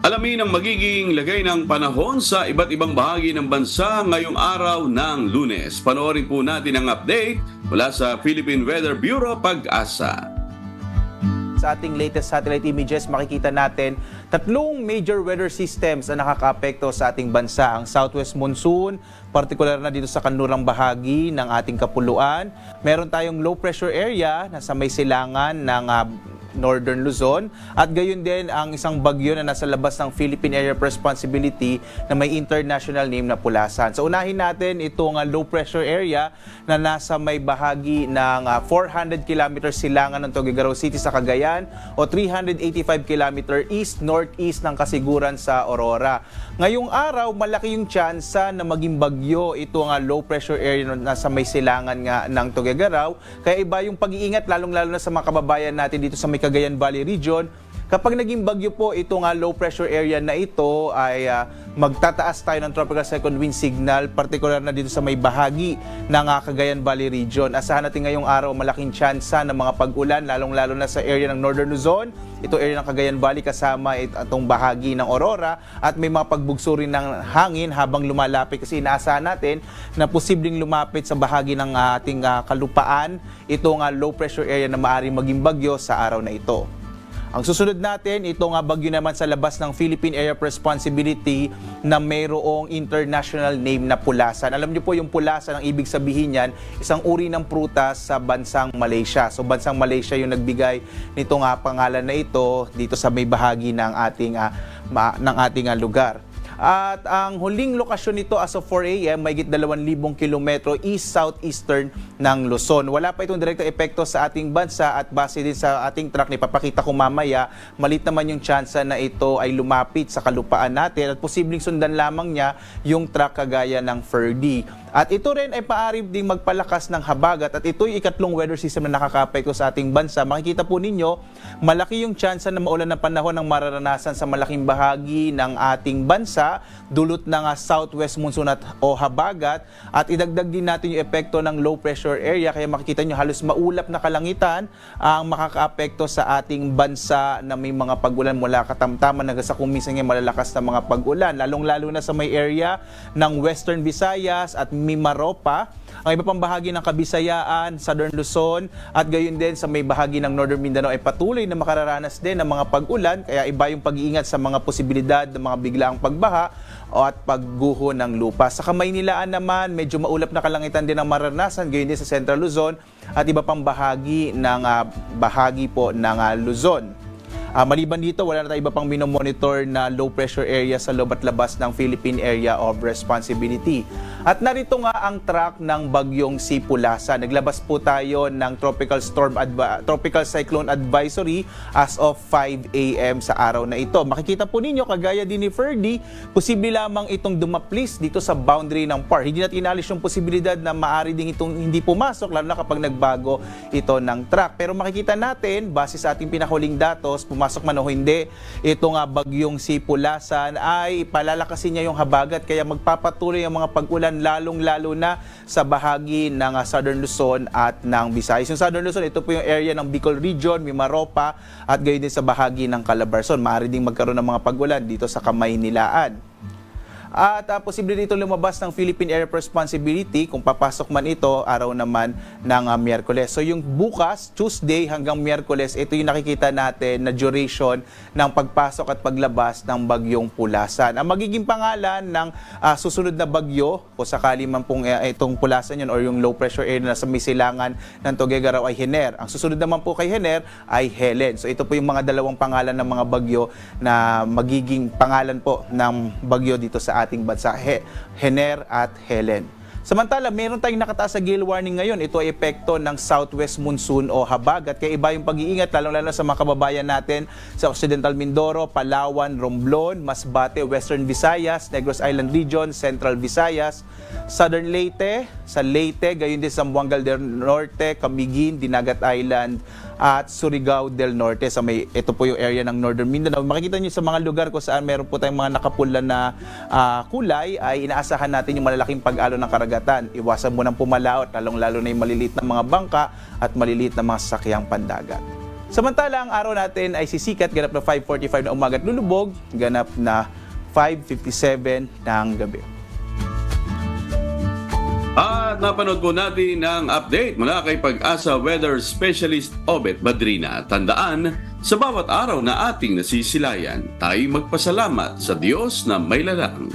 Alamin ang magiging lagay ng panahon sa iba't ibang bahagi ng bansa ngayong araw ng Lunes. Panoorin po natin ang update mula sa Philippine Weather Bureau Pag-asa. Sa ating latest satellite images, makikita natin tatlong major weather systems na nakakaapekto sa ating bansa. Ang southwest monsoon, partikular na dito sa kanlurang bahagi ng ating kapuluan. Meron tayong low pressure area na sa may silangan ng Northern Luzon at gayon din ang isang bagyo na nasa labas ng Philippine Area of Responsibility na may international name na Pulasan. So unahin natin itong low pressure area na nasa may bahagi ng 400 km silangan ng Tuguegarao City sa Cagayan o 385 km east-northeast ng Kasiguran sa Aurora. Ngayong araw, malaki yung tsansa na maging bagyo itong low pressure area na nasa may silangan nga ng Tuguegarao. Kaya iba yung pag-iingat lalong-lalo na sa mga kababayan natin dito sa may Cagayan Valley Region. Kapag naging bagyo po itong low pressure area na ito ay magtataas tayo ng tropical cyclone wind signal, partikular na dito sa may bahagi ng Cagayan Valley Region. Asahan natin ngayong araw malaking tsansa ng mga pag-ulan, lalong-lalo na sa area ng Northern Luzon, ito area ng Cagayan Valley kasama itong bahagi ng Aurora at may mga pagbugso rin ng hangin habang lumalapit kasi inaasahan natin na posibleng lumapit sa bahagi ng ating kalupaan itong low pressure area na maaaring maging bagyo sa araw na ito. Ang susunod natin, itong bagyo naman sa labas ng Philippine Area of Responsibility na mayroong international name na Pulasan. Alam niyo po yung Pulasan, ang ibig sabihin niyan, isang uri ng prutas sa bansang Malaysia. So bansang Malaysia yung nagbigay nitong pangalan na ito dito sa may bahagi ng ating lugar. At ang huling lokasyon nito as of 4 a.m. may 2,000 kilometro east-southeastern ng Luzon. Wala pa itong direktang epekto sa ating bansa at base din sa ating track, ipapakita ko mamaya, malit naman yung tsansa na ito ay lumapit sa kalupaan natin at posibleng sundan lamang niya yung track kagaya ng Ferdy. At ito rin ay paari ding magpalakas ng habagat at ito yung ikatlong weather system na nakakaapekto sa ating bansa. Makikita po ninyo, malaki yung tsansa na maulan ng panahon ng mararanasan sa malaking bahagi ng ating bansa, dulot ng southwest monsoon o habagat, at idagdag din natin yung epekto ng low pressure area kaya makikita nyo halos maulap na kalangitan ang makakaapekto sa ating bansa na may mga pag-ulan mula katamtaman hanggang sa kuminsan ng malalakas na mga pag-ulan, lalong-lalo na sa may area ng Western Visayas at Mimaropa, ang iba pang bahagi ng Kabisayaan, Southern Luzon at gayon din sa may bahagi ng Northern Mindanao ay patuloy na makararanas din ng mga pag-ulan kaya iba yung pag-iingat sa mga posibilidad ng mga biglaang pagbaha at pagguho ng lupa. Sa Kamaynilaan naman, medyo maulap na kalangitan din ang mararanasan gayon din sa Central Luzon at iba pang bahagi ng Luzon. Maliban dito, wala na tayo iba pang minomonitor na low pressure area sa loob at labas ng Philippine Area of Responsibility. At narito nga ang track ng bagyong Sipulasa. Naglabas po tayo ng Tropical Cyclone Advisory as of 5 a.m. sa araw na ito. Makikita po ninyo, kagaya din ni Ferdy, posible lamang itong dumaplis dito sa boundary ng PAR. Hindi natin inalis yung posibilidad na maaari din itong hindi pumasok, lalo na kapag nagbago ito ng track. Pero makikita natin, base sa ating pinahuling datos, pumasok man o hindi, ito nga bagyong Sipulasan ay palalakasin niya yung habagat kaya magpapatuloy ang mga pag-ulan lalong-lalo na sa bahagi ng Southern Luzon at ng Visayas. Yung Southern Luzon, ito po yung area ng Bicol Region, Mimaropa at gayon din sa bahagi ng Calabarzon. Maaari ding magkaroon ng mga pag-ulan dito sa Kamaynilaan. At posible dito lumabas ng Philippine Area of Responsibility kung papasok man ito araw naman ng Miyerkules. So yung bukas, Tuesday hanggang Miyerkules, ito yung nakikita natin na duration ng pagpasok at paglabas ng bagyong Pulasan. Ang magiging pangalan ng susunod na bagyo, kung sakali man pong itong Pulasan yun or yung low pressure area na sa may silangan ng Tuguegarao ay Hener. Ang susunod naman po kay Hener ay Helen. So ito po yung mga dalawang pangalan ng mga bagyo na magiging pangalan po ng bagyo dito sa ating bansa, Hener at Helen. Samantala, meron tayong nakataas sa gale warning ngayon. Ito ay epekto ng southwest monsoon o habagat. Kaya iba yung pag-iingat, lalong-lalo sa mga kababayan natin sa Occidental Mindoro, Palawan, Romblon, Masbate, Western Visayas, Negros Island Region, Central Visayas, Southern Leyte, sa Leyte, gayon din sa Zamboanga del Norte, Camiguin, Dinagat Island, at Surigao del Norte. Sa may, ito po yung area ng Northern Mindanao. Makikita nyo sa mga lugar kung saan meron po tayong mga nakapula na kulay, ay inaasahan natin yung malalaking pag-alo ng karagatan. Iwasan mo ng pumalaot, lalong-lalo na yung maliliit na mga bangka at maliliit na mga sasakyang pandagat. Samantala, ang araw natin ay sisikat, ganap na 5:45 na umaga at lulubog, ganap na 5:57 ng gabi. At napanood po natin ang update mula kay Pag-asa Weather Specialist Obet Badrina. Tandaan, sa bawat araw na ating nasisilayan, tayo magpasalamat sa Diyos na may lalang.